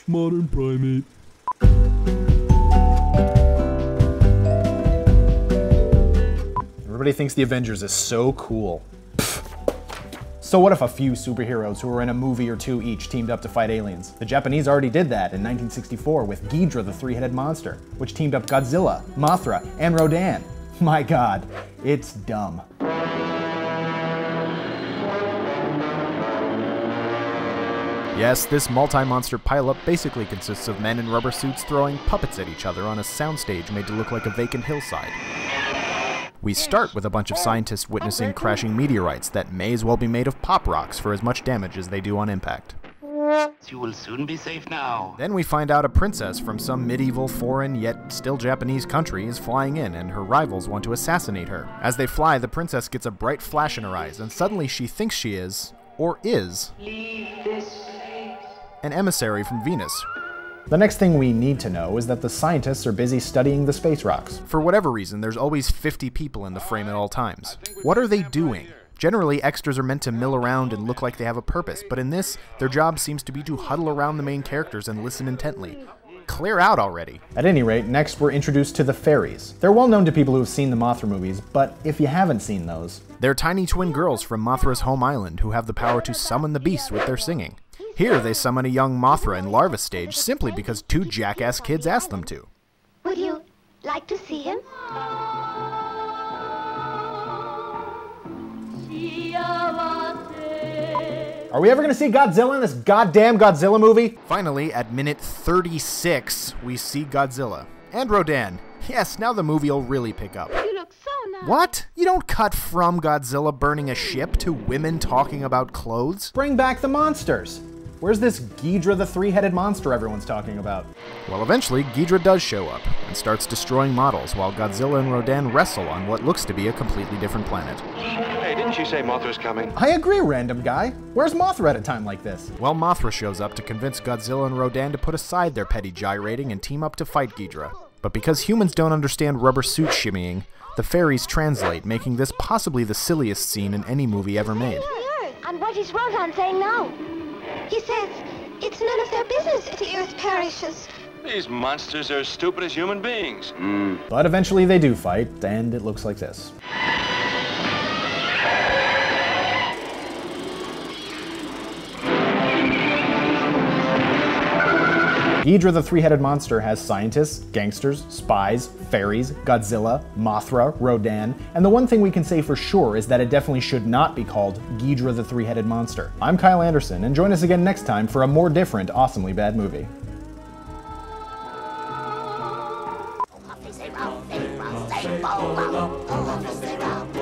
Modern primate. Everybody thinks the Avengers is so cool. So what if a few superheroes who were in a movie or two each teamed up to fight aliens? The Japanese already did that in 1964 with Ghidorah the three-headed monster, which teamed up Godzilla, Mothra, and Rodan. My god, it's dumb. Yes, this multi-monster pileup basically consists of men in rubber suits throwing puppets at each other on a soundstage made to look like a vacant hillside. We start with a bunch of scientists witnessing crashing meteorites that may as well be made of pop rocks for as much damage as they do on impact. You will soon be safe now. Then we find out a princess from some medieval, foreign, yet still Japanese country is flying in, and her rivals want to assassinate her. As they fly, the princess gets a bright flash in her eyes, and suddenly she thinks she is, or is, an emissary from Venus. The next thing we need to know is that the scientists are busy studying the space rocks. For whatever reason, there's always 50 people in the frame at all times. What are they doing? Generally, extras are meant to mill around and look like they have a purpose, but in this, their job seems to be to huddle around the main characters and listen intently. Clear out already. At any rate, next we're introduced to the fairies. They're well known to people who have seen the Mothra movies, but if you haven't seen those, they're tiny twin girls from Mothra's home island who have the power to summon the beast with their singing. Here they summon a young Mothra in larva stage simply because two jackass kids asked them to. Would you like to see him? Are we ever gonna see Godzilla in this goddamn Godzilla movie? Finally, at minute 36, we see Godzilla. And Rodan. Yes, now the movie'll really pick up. You look so nice. What? You don't cut from Godzilla burning a ship to women talking about clothes? Bring back the monsters. Where's this Ghidorah the three-headed monster everyone's talking about? Well, eventually, Ghidorah does show up and starts destroying models while Godzilla and Rodan wrestle on what looks to be a completely different planet. Hey, didn't you say Mothra's coming? I agree, random guy. Where's Mothra at a time like this? Well, Mothra shows up to convince Godzilla and Rodan to put aside their petty gyrating and team up to fight Ghidorah. But because humans don't understand rubber suit shimmying, the fairies translate, making this possibly the silliest scene in any movie ever made. And what is Rodan saying now? He says it's none of their business if the earth perishes. These monsters are as stupid as human beings. But eventually they do fight, and it looks like this. Ghidorah the three-headed monster has scientists, gangsters, spies, fairies, Godzilla, Mothra, Rodan, and the one thing we can say for sure is that it definitely should not be called Ghidorah the three-headed monster. I'm Kyle Anderson, and join us again next time for a more different, awesomely bad movie. Oh,